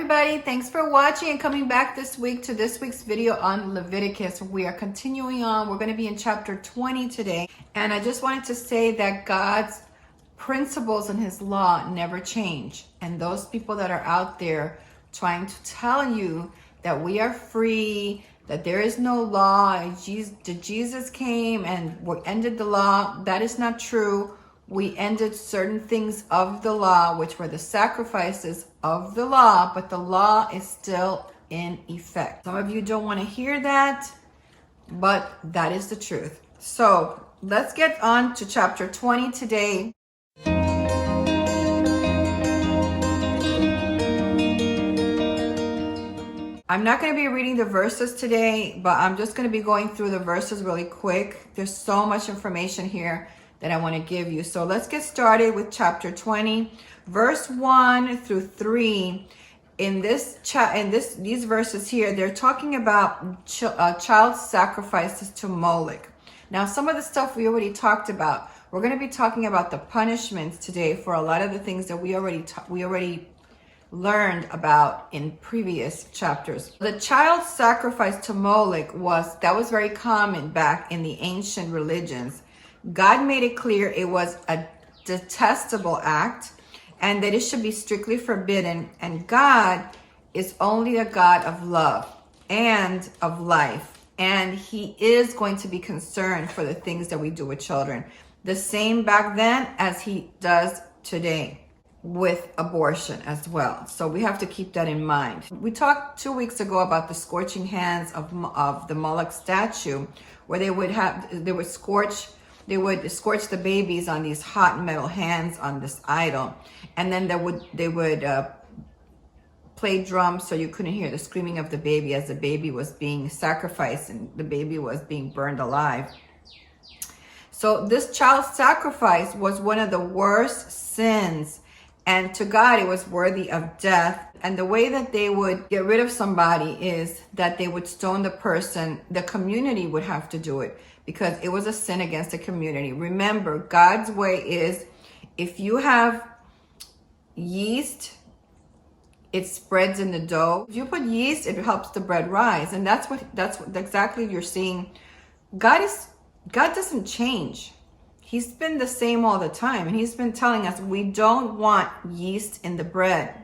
everybody, thanks for watching and coming back this week to this week's video on Leviticus. We are continuing on. We're going to be in chapter 20 today, and I just wanted to say that God's principles and his law never change. And those people that are out there trying to tell you that we are free, that there is no law, Jesus came and ended the law, that is not true. We ended certain things of the law, which were the sacrifices of the law, but the law is still in effect. Some of you don't want to hear that, but that is the truth. So let's get on to chapter 20 today. I'm not going to be reading the verses today, but I'm just going to be going through the verses really quick. There's so much information here that I want to give you. So let's get started with chapter 20, verse 1 through 3. In these verses here, they're talking about child sacrifices to Moloch. Now, some of the stuff we already talked about. We're going to be talking about the punishments today for a lot of the things that we already learned about in previous chapters. The child sacrifice to Moloch was very common back in the ancient religions. God made it clear it was a detestable act and that it should be strictly forbidden. And God is only a God of love and of life. And he is going to be concerned for the things that we do with children. The same back then as he does today with abortion as well. So we have to keep that in mind. We talked 2 weeks ago about the scorching hands of the Moloch statue, where they would scorch the babies on these hot metal hands on this idol, and then they would play drums so you couldn't hear the screaming of the baby as the baby was being sacrificed and the baby was being burned alive. So this child sacrifice was one of the worst sins, and to God it was worthy of death. And the way that they would get rid of somebody is that they would stone the person. The community would have to do it, because it was a sin against the community. Remember, God's way is, if you have yeast, it spreads in the dough. If you put yeast, it helps the bread rise. And that's what exactly you're seeing. God doesn't change. He's been the same all the time. And he's been telling us we don't want yeast in the bread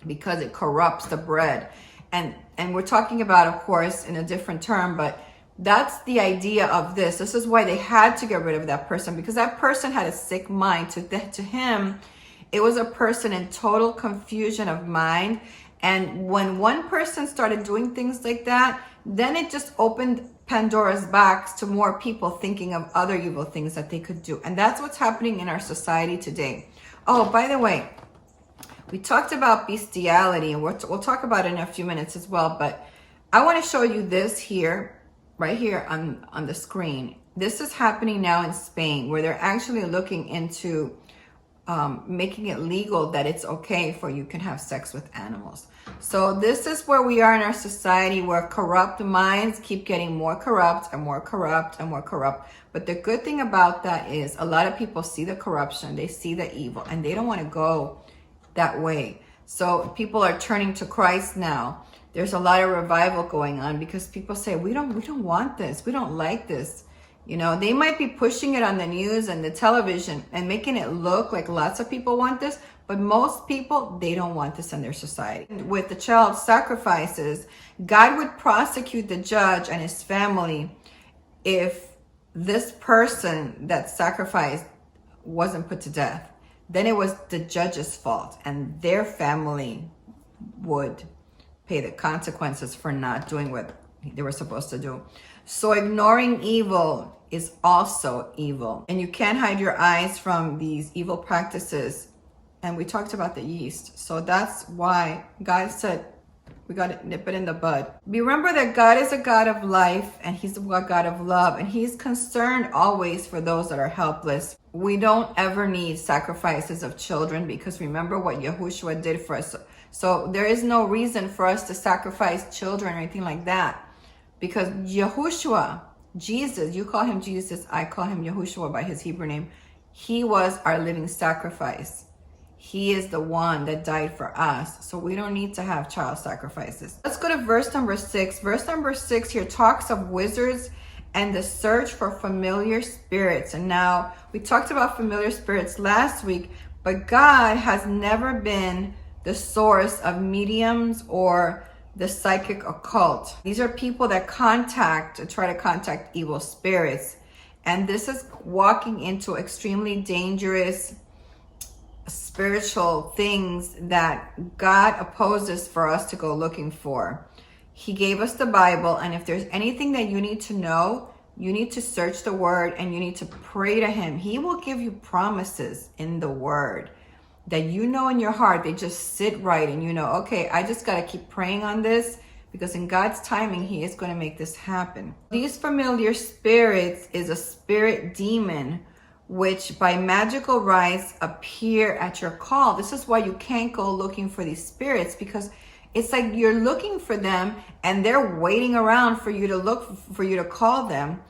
because it corrupts the bread. And we're talking about, of course, in a different term, but that's the idea of this. This is why they had to get rid of that person, because that person had a sick mind. To him, it was a person in total confusion of mind. And when one person started doing things like that, then it just opened Pandora's box to more people thinking of other evil things that they could do. And that's what's happening in our society today. Oh, by the way, we talked about bestiality, and we'll talk about it in a few minutes as well. But I want to show you this here. Right here on the screen. This is happening now in Spain, where they're actually looking into making it legal that it's okay for you can have sex with animals. So this is where we are in our society, where corrupt minds keep getting more corrupt and more corrupt and more corrupt. But the good thing about that is a lot of people see the corruption, they see the evil, and they don't want to go that way. So people are turning to Christ now. There's a lot of revival going on because people say, we don't want this. We don't like this. You know, they might be pushing it on the news and the television and making it look like lots of people want this, but most people, they don't want this in their society. With the child sacrifices, God would prosecute the judge and his family if this person that sacrificed wasn't put to death. Then it was the judge's fault, and their family would pay the consequences for not doing what they were supposed to do. So ignoring evil is also evil. And you can't hide your eyes from these evil practices. And we talked about the yeast. So that's why God said we got to nip it in the bud. Remember that God is a God of life, and he's a God of love, and he's concerned always for those that are helpless. We don't ever need sacrifices of children, because remember what Yahusua did for us. So there is no reason for us to sacrifice children or anything like that, because Yahusua, Jesus, you call him Jesus, I call him Yahusua by his Hebrew name. He was our living sacrifice. He is the one that died for us. So we don't need to have child sacrifices. Let's go to verse number 6. Verse number 6 here talks of wizards and the search for familiar spirits. And now we talked about familiar spirits last week, but God has never been the source of mediums or the psychic occult. These are people that try to contact evil spirits. And this is walking into extremely dangerous spiritual things that God opposes for us to go looking for. He gave us the Bible, and if there's anything that you need to know, you need to search the word and you need to pray to him. He will give you promises in the word that you know in your heart. They just sit right, and you know, okay, I just got to keep praying on this, because in God's timing, he is going to make this happen. These familiar spirits is a spirit demon which by magical rites appear at your call. This is why you can't go looking for these spirits, because it's like you're looking for them and they're waiting around for you to call them.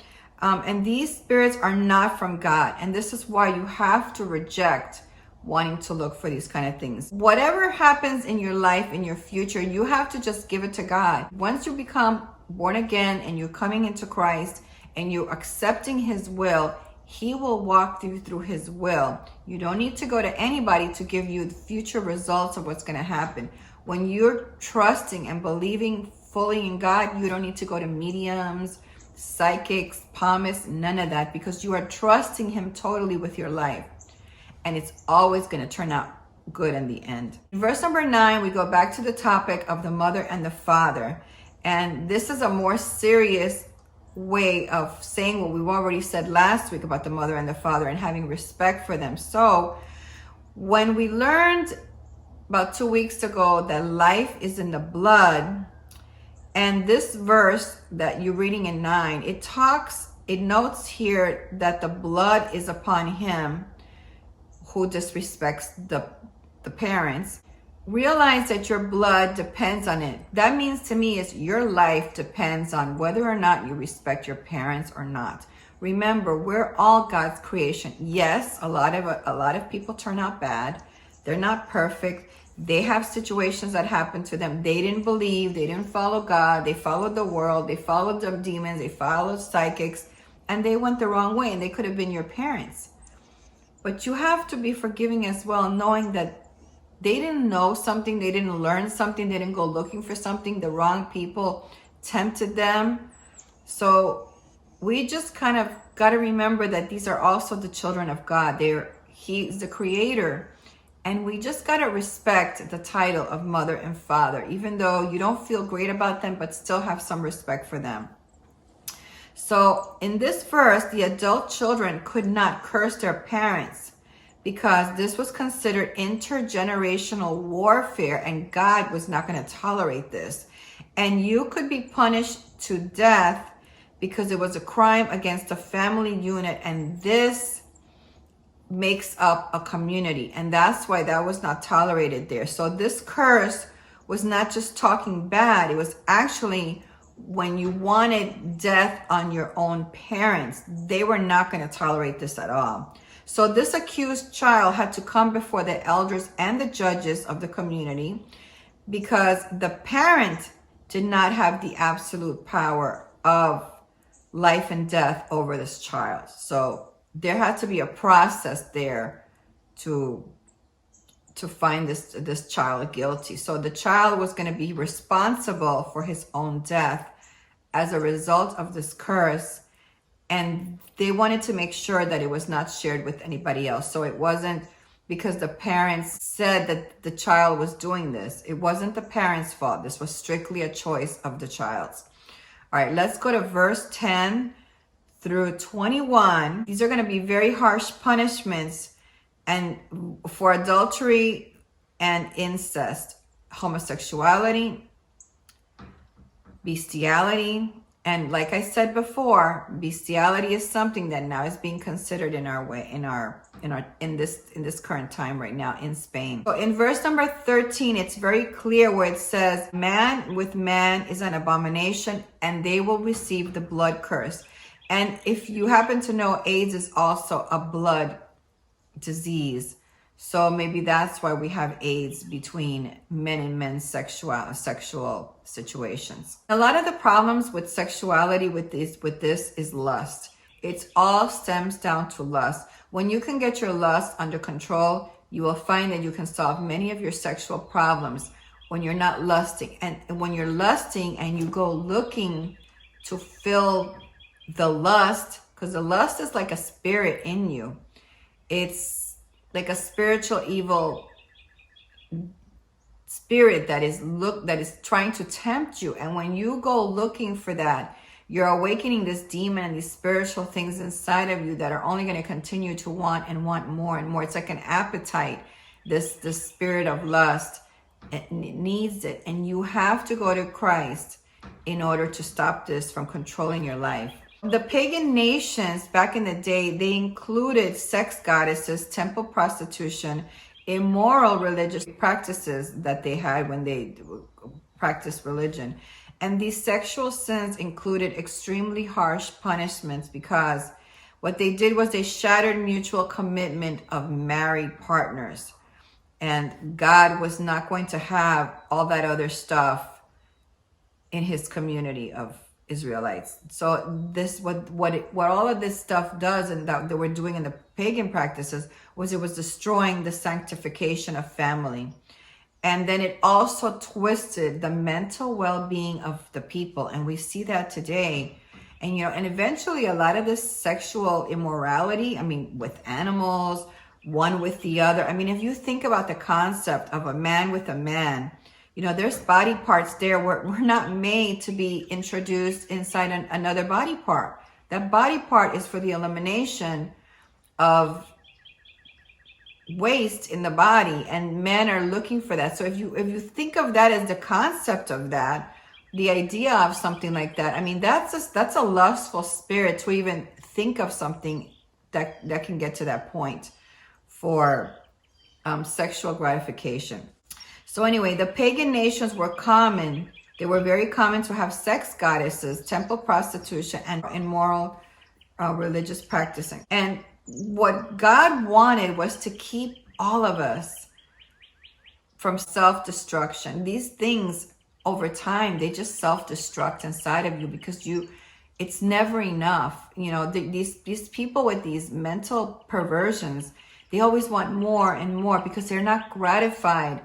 And these spirits are not from God. And this is why you have to reject wanting to look for these kind of things. Whatever happens in your life, in your future, you have to just give it to God. Once you become born again and you're coming into Christ and you're accepting his will, he will walk you through his will. You don't need to go to anybody to give you the future results of what's going to happen. When you're trusting and believing fully in God, you don't need to go to mediums, psychics, palmists, none of that, because you are trusting him totally with your life. And it's always going to turn out good in the end. In verse number 9, we go back to the topic of the mother and the father. And this is a more serious way of saying what we've already said last week about the mother and the father and having respect for them. So when we learned about 2 weeks ago that life is in the blood, and this verse that you're reading in 9, it notes here that the blood is upon him who disrespects the parents. Realize that your blood depends on it. That means to me is your life depends on whether or not you respect your parents or not. Remember, we're all God's creation. Yes, a lot of people turn out bad. They're not perfect. They have situations that happen to them. They didn't believe. They didn't follow God. They followed the world. They followed the demons. They followed psychics. And they went the wrong way. And they could have been your parents. But you have to be forgiving as well, knowing that they didn't know something. They didn't learn something. They didn't go looking for something. The wrong people tempted them. So we just kind of got to remember that these are also the children of God. He's the creator. And we just got to respect the title of mother and father, even though you don't feel great about them, but still have some respect for them. So in this verse, the adult children could not curse their parents because this was considered intergenerational warfare, and God was not going to tolerate this. And you could be punished to death because it was a crime against a family unit, and this makes up a community, and that's why that was not tolerated there. So this curse was not just talking bad, it was actually when you wanted death on your own parents. They were not going to tolerate this at all. So this accused child had to come before the elders and the judges of the community because the parent did not have the absolute power of life and death over this child. So there had to be a process there to find this child guilty. So the child was going to be responsible for his own death as a result of this curse. And they wanted to make sure that it was not shared with anybody else. So it wasn't because the parents said that the child was doing this. It wasn't the parents' fault. This was strictly a choice of the child's. All right, let's go to verse 10 through 21. These are going to be very harsh punishments and for adultery and incest, homosexuality, bestiality. And like I said before, bestiality is something that now is being considered in this current time right now in Spain. So in verse number 13, it's very clear where it says, man with man is an abomination, and they will receive the blood curse. And if you happen to know, AIDS is also a blood disease. So maybe that's why we have AIDS between men and men's sexual situations. A lot of the problems with sexuality with this is lust. It's all stems down to lust. When you can get your lust under control, you will find that you can solve many of your sexual problems when you're not lusting. And when you're lusting and you go looking to fill the lust, because the lust is like a spirit in you. It's like a spiritual evil spirit that is trying to tempt you. And when you go looking for that, you're awakening this demon and these spiritual things inside of you that are only going to continue to want and want more and more. It's like an appetite, this spirit of lust. It needs it. And you have to go to Christ in order to stop this from controlling your life. The pagan nations back in the day, they included sex goddesses, temple prostitution, immoral religious practices that they had when they practiced religion. And these sexual sins included extremely harsh punishments because what they did was they shattered mutual commitment of married partners. And God was not going to have all that other stuff in his community of Israelites. So this, what all of this stuff does, and that they were doing in the pagan practices, was it was destroying the sanctification of family. And then it also twisted the mental well-being of the people. And we see that today. And, you know, and eventually a lot of this sexual immorality, I mean, with animals, one with the other. I mean, if you think about the concept of a man with a man, you know, there's body parts there where we're not made to be introduced inside another body part. That body part is for the elimination of waste in the body, and men are looking for that. So if you think of that as the concept of that, the idea of something like that, I mean, that's a lustful spirit to even think of something that can get to that point for sexual gratification. So anyway, the pagan nations were common. They were very common to have sex goddesses, temple prostitution, and immoral religious practicing. And what God wanted was to keep all of us from self-destruction. These things over time, they just self-destruct inside of you because it's never enough. You know, these people with these mental perversions, they always want more and more because they're not gratified.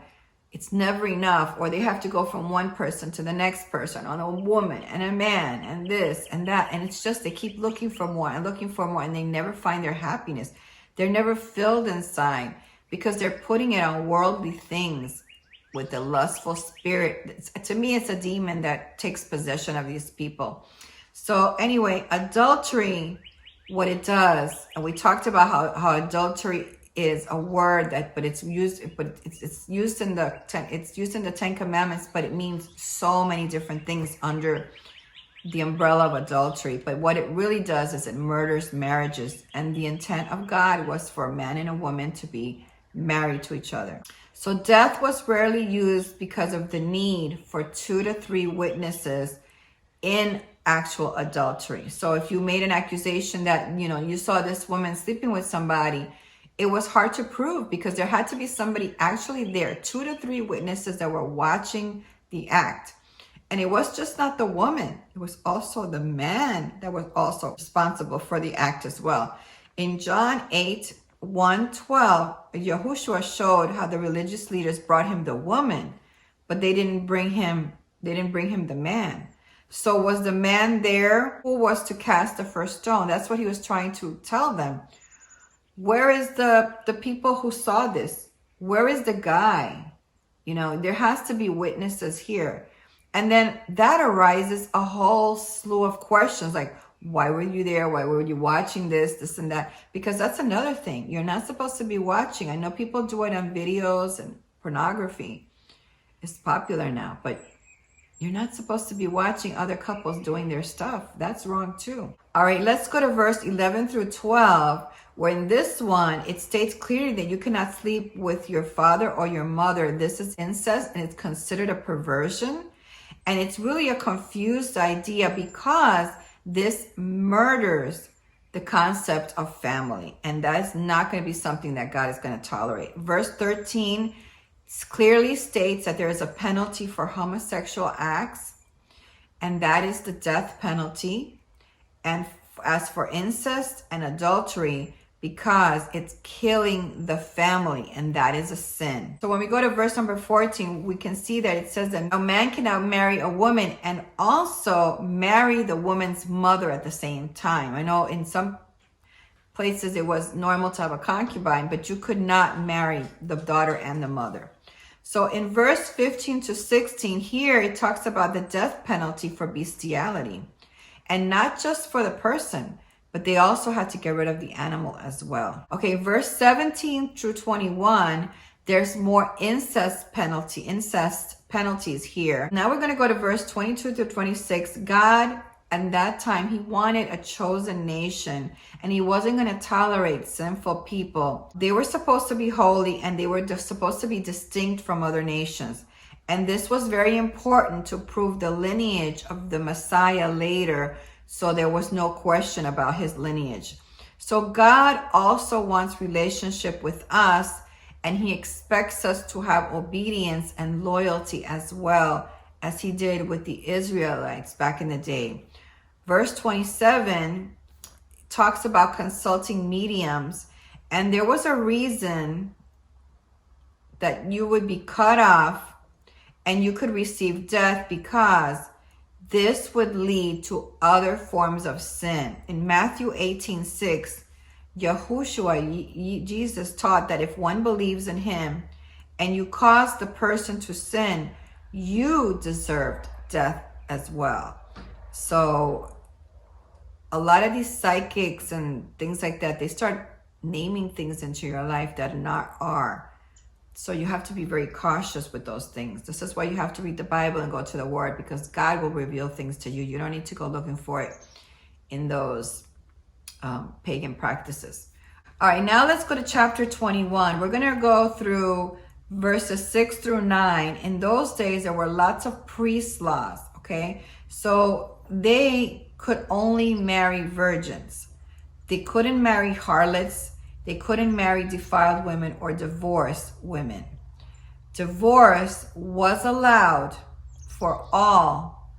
It's never enough, or they have to go from one person to the next person, on a woman and a man and this and that. And it's just, they keep looking for more and looking for more, and they never find their happiness. They're never filled inside because they're putting it on worldly things with the lustful spirit. To me, it's a demon that takes possession of these people. So anyway, adultery, what it does, and we talked about how adultery is a word but it's used in the Ten Commandments, but it means so many different things under the umbrella of adultery. But what it really does is it murders marriages, and the intent of God was for a man and a woman to be married to each other. So death was rarely used because of the need for 2 to 3 witnesses in actual adultery. So if you made an accusation that, you know, you saw this woman sleeping with somebody, it was hard to prove because there had to be somebody actually there, 2 to 3 witnesses that were watching the act. And it was just not the woman, it was also the man that was also responsible for the act as well. In John 8:1-12, Yahusua showed how the religious leaders brought him the woman, but they didn't bring him the man. So was the man there? Who was to cast the first stone? That's what he was trying to tell them. Where is the people who saw this? Where is the guy? You know, there has to be witnesses here. And then that arises a whole slew of questions like, why were you there? Why were you watching this and that? Because that's another thing. You're not supposed to be watching. I know people do it on videos, and pornography is popular now, but you're not supposed to be watching other couples doing their stuff. That's wrong too. All right, let's go to verse 11-12, where in this one, it states clearly that you cannot sleep with your father or your mother. This is incest, and it's considered a perversion. And it's really a confused idea because this murders the concept of family. And that is not going to be something that God is going to tolerate. Verse 13 clearly states that there is a penalty for homosexual acts, and that is the death penalty. And as for incest and adultery, because it's killing the family, and that is a sin. So when we go to verse number 14, we can see that it says that a man cannot marry a woman and also marry the woman's mother at the same time. I know in some places it was normal to have a concubine, but you could not marry the daughter and the mother. So in verse 15 to 16 here, it talks about the death penalty for bestiality, and not just for the person, but they also had to get rid of the animal as well. Okay, verse 17 through 21, there's more incest penalties here. Now we're going to go to verse 22 to 26. God, at that time, he wanted a chosen nation, and he wasn't going to tolerate sinful people. They were supposed to be holy, and they were supposed to be distinct from other nations. And this was very important to prove the lineage of the Messiah later, so there was no question about his lineage. So God also wants relationship with us, and he expects us to have obedience and loyalty as well, as he did with the Israelites back in the day. Verse 27 talks about consulting mediums, and there was a reason that you would be cut off and you could receive death, because this would lead to other forms of sin. In Matthew 18:6, Yahusua, Jesus, taught that if one believes in him and you cause the person to sin, you deserved death as well. So a lot of these psychics and things like that, they start naming things into your life that are. So you have to be very cautious with those things. This is why you have to read the Bible and go to the Word, because God will reveal things to you. You don't need to go looking for it in those pagan practices. All right, now let's go to chapter 21. We're going to go through verses 6 through 9. In those days, there were lots of priest laws, okay? So they could only marry virgins. They couldn't marry harlots. They couldn't marry defiled women or divorced women. Divorce was allowed for all,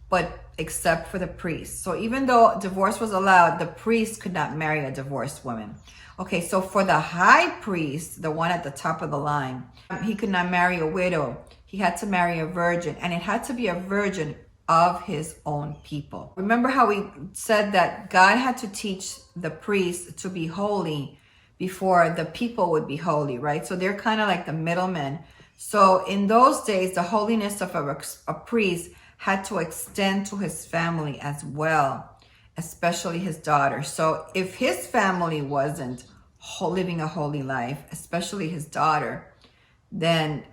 but except for the priest. So even though divorce was allowed, the priest could not marry a divorced woman. Okay, so for the high priest, the one at the top of the line, he could not marry a widow. He had to marry a virgin, and it had to be a virgin of his own people. Remember how we said that God had to teach the priests to be holy before the people would be holy, right? So they're kind of like the middlemen. So in those days, the holiness of a priest had to extend to his family as well, especially his daughter. So if his family wasn't living a holy life, especially his daughter, then,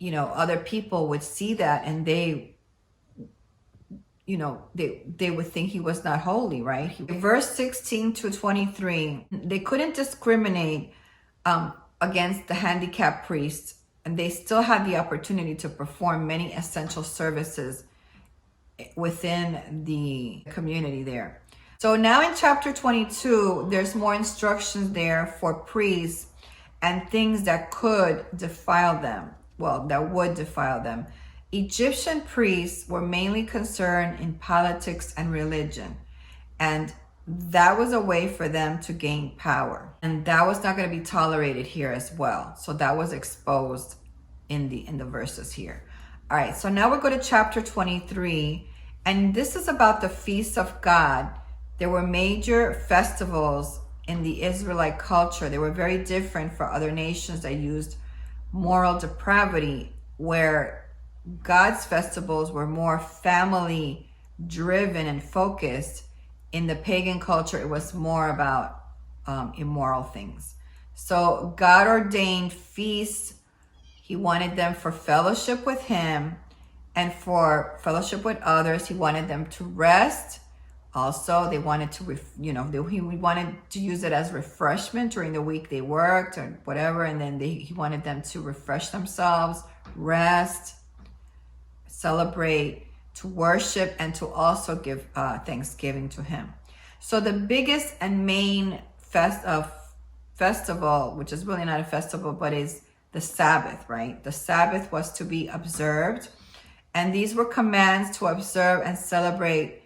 other people would see that, and they would think he was not holy, right? Verse 16 to 23, they couldn't discriminate against the handicapped priests, and they still had the opportunity to perform many essential services within the community there. So now in chapter 22, there's more instructions there for priests and things that could defile them. Well, that would defile them. Egyptian priests were mainly concerned in politics and religion, and that was a way for them to gain power, and that was not going to be tolerated here as well. So that was exposed in the verses here. All right, so now we go to chapter 23, and this is about the feasts of God. There were major festivals in the Israelite culture. They were very different for other nations that used moral depravity, where God's festivals were more family driven and focused. In the pagan culture, it was more about immoral things. So God ordained feasts. He wanted them for fellowship with him and for fellowship with others. He wanted them to rest. Also, they wanted to, he wanted to use it as refreshment during the week they worked or whatever. And then he wanted them to refresh themselves, rest, celebrate, to worship, and to also give thanksgiving to him. So the biggest and main festival, which is really not a festival, but is the Sabbath, right? The Sabbath was to be observed. And these were commands to observe and celebrate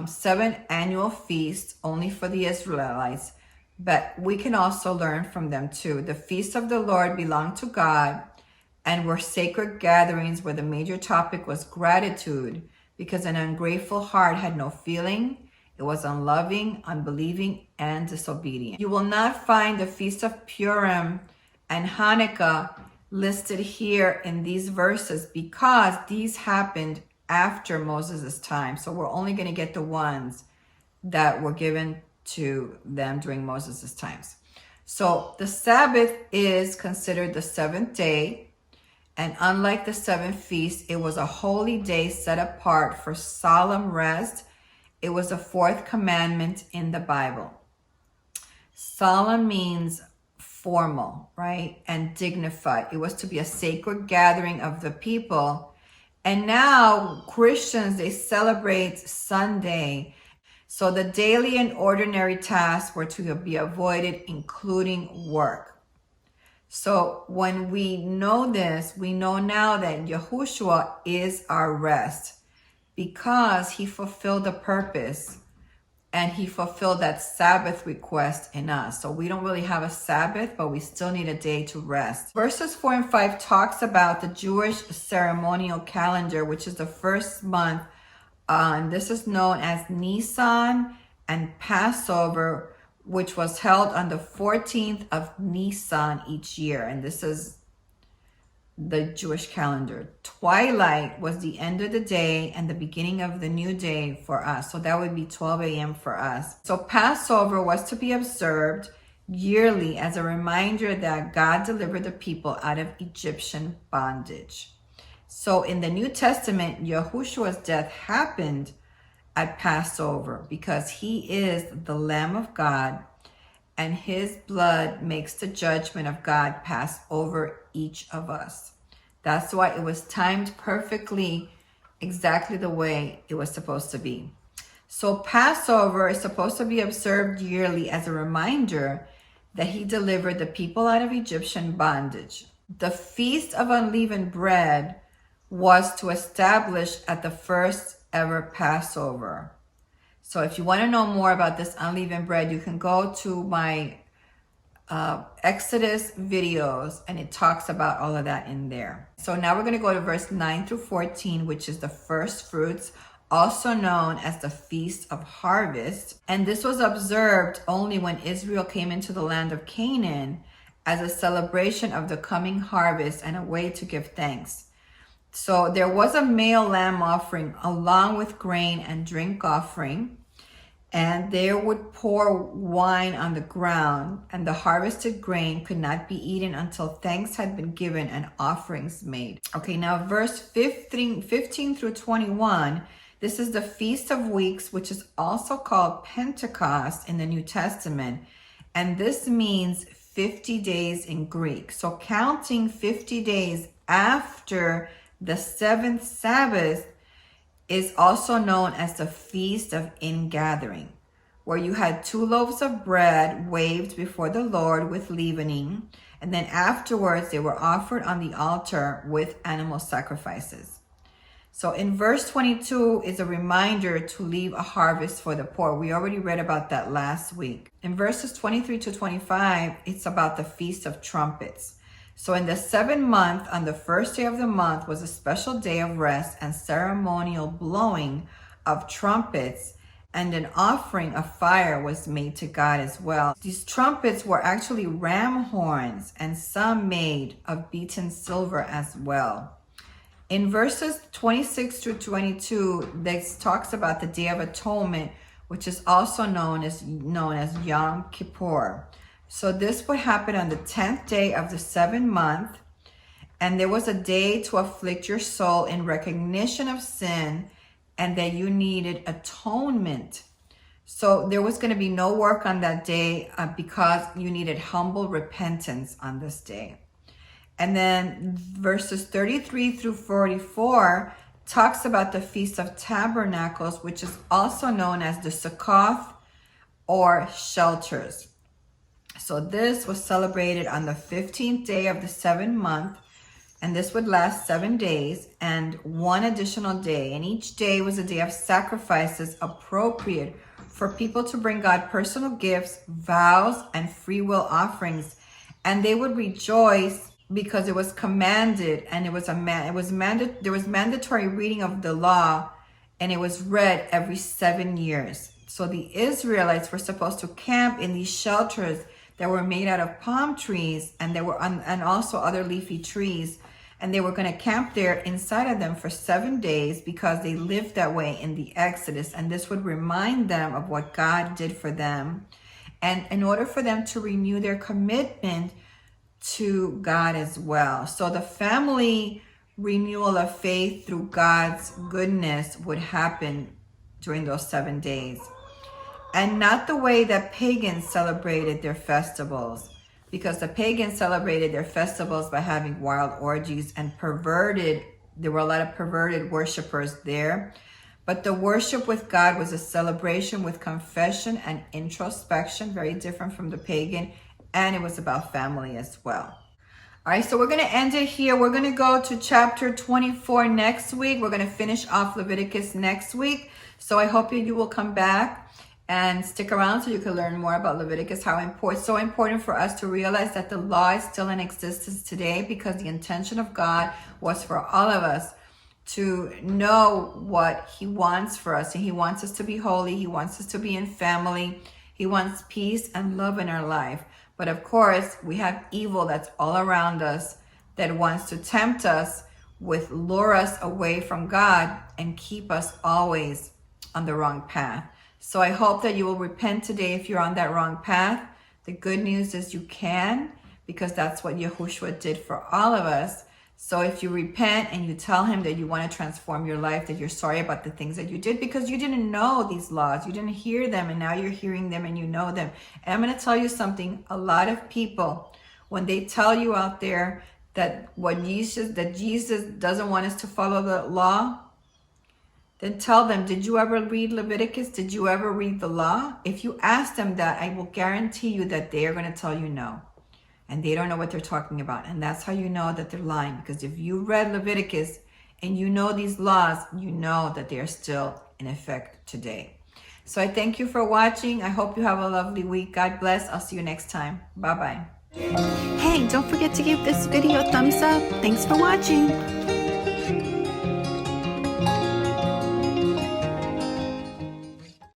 7 annual feasts only for the Israelites. But we can also learn from them too. The feasts of the Lord belonged to God and were sacred gatherings where the major topic was gratitude, because an ungrateful heart had no feeling. It was unloving, unbelieving, and disobedient. You will not find the Feast of Purim and Hanukkah listed here in these verses because these happened after Moses' time. So we're only going to get the ones that were given to them during Moses' times. So the Sabbath is considered the 7th day. And unlike the 7 feasts, it was a holy day set apart for solemn rest. It was the 4th commandment in the Bible. Solemn means formal, right? And dignified. It was to be a sacred gathering of the people. And now Christians, they celebrate Sunday. So the daily and ordinary tasks were to be avoided, including work. So when we know this, we know now that Yahusua is our rest because he fulfilled the purpose and he fulfilled that Sabbath request in us. So we don't really have a Sabbath, but we still need a day to rest. Verses 4 and 5 talks about the Jewish ceremonial calendar, which is the first month. And this is known as Nisan, and Passover, which was held on the 14th of Nisan each year. And this is the Jewish calendar. Twilight was the end of the day and the beginning of the new day for us. So that would be 12 a.m. for us. So Passover was to be observed yearly as a reminder that God delivered the people out of Egyptian bondage. So in the New Testament, Yahushua's death happened at Passover because he is the Lamb of God, and his blood makes the judgment of God pass over each of us. That's why it was timed perfectly, exactly the way it was supposed to be. So Passover is supposed to be observed yearly as a reminder that he delivered the people out of Egyptian bondage. The Feast of Unleavened Bread was to establish at the first ever Passover. So if you want to know more about this unleavened bread, you can go to my Exodus videos, and it talks about all of that in there. So now we're going to go to verse 9 through 14, which is the first fruits, also known as the Feast of Harvest. And this was observed only when Israel came into the land of Canaan as a celebration of the coming harvest and a way to give thanks. So there was a male lamb offering along with grain and drink offering, and they would pour wine on the ground, and the harvested grain could not be eaten until thanks had been given and offerings made. Okay, now verse 15 through 21, this is the Feast of Weeks, which is also called Pentecost in the New Testament, and this means 50 days in Greek. So counting 50 days after the 7th Sabbath is also known as the Feast of Ingathering, where you had 2 loaves of bread waved before the Lord with leavening, and then afterwards they were offered on the altar with animal sacrifices. So in verse 22 is a reminder to leave a harvest for the poor. We already read about that last week. In verses 23 to 25, it's about the Feast of Trumpets. So in the 7th month, on the first day of the month, was a special day of rest and ceremonial blowing of trumpets, and an offering of fire was made to God as well. These trumpets were actually ram horns, and some made of beaten silver as well. In verses 26 through 22, this talks about the Day of Atonement, which is also known as Yom Kippur. So this would happen on the 10th day of the 7th month. And there was a day to afflict your soul in recognition of sin and that you needed atonement. So there was going to be no work on that day because you needed humble repentance on this day. And then verses 33 through 44 talks about the Feast of Tabernacles, which is also known as the Sukkoth or shelters. So this was celebrated on the 15th day of the 7th month, and this would last 7 days and one additional day. And each day was a day of sacrifices appropriate for people to bring God personal gifts, vows, and free will offerings. And they would rejoice because it was commanded, and there was mandatory reading of the law, and it was read every 7 years. So the Israelites were supposed to camp in these shelters that were made out of palm trees, and and also other leafy trees. And they were going to camp there inside of them for 7 days because they lived that way in the Exodus. And this would remind them of what God did for them. And in order for them to renew their commitment to God as well. So the family renewal of faith through God's goodness would happen during those 7 days. And not the way that pagans celebrated their festivals, because the pagans celebrated their festivals by having wild orgies and there were a lot of perverted worshipers there. But the worship with God was a celebration with confession and introspection, very different from the pagan, and it was about family as well. All right, so we're going to end it here. We're going to go to chapter 24 next week. We're going to finish off Leviticus next week. So I hope you will come back and stick around so you can learn more about Leviticus, so important for us to realize that the law is still in existence today, because the intention of God was for all of us to know what he wants for us. And he wants us to be holy. He wants us to be in family. He wants peace and love in our life. But of course, we have evil that's all around us that wants to tempt us lure us away from God and keep us always on the wrong path. So I hope that you will repent today if you're on that wrong path. The good news is you can, because that's what Yahusua did for all of us. So if you repent and you tell him that you want to transform your life, that you're sorry about the things that you did because you didn't know these laws, you didn't hear them, and now you're hearing them and you know them. And I'm going to tell you something. A lot of people, when they tell you out there that Jesus doesn't want us to follow the law, then tell them, did you ever read Leviticus? Did you ever read the law? If you ask them that, I will guarantee you that they are going to tell you no. And they don't know what they're talking about. And that's how you know that they're lying. Because if you read Leviticus and you know these laws, you know that they are still in effect today. So I thank you for watching. I hope you have a lovely week. God bless. I'll see you next time. Bye-bye. Hey, don't forget to give this video a thumbs up. Thanks for watching.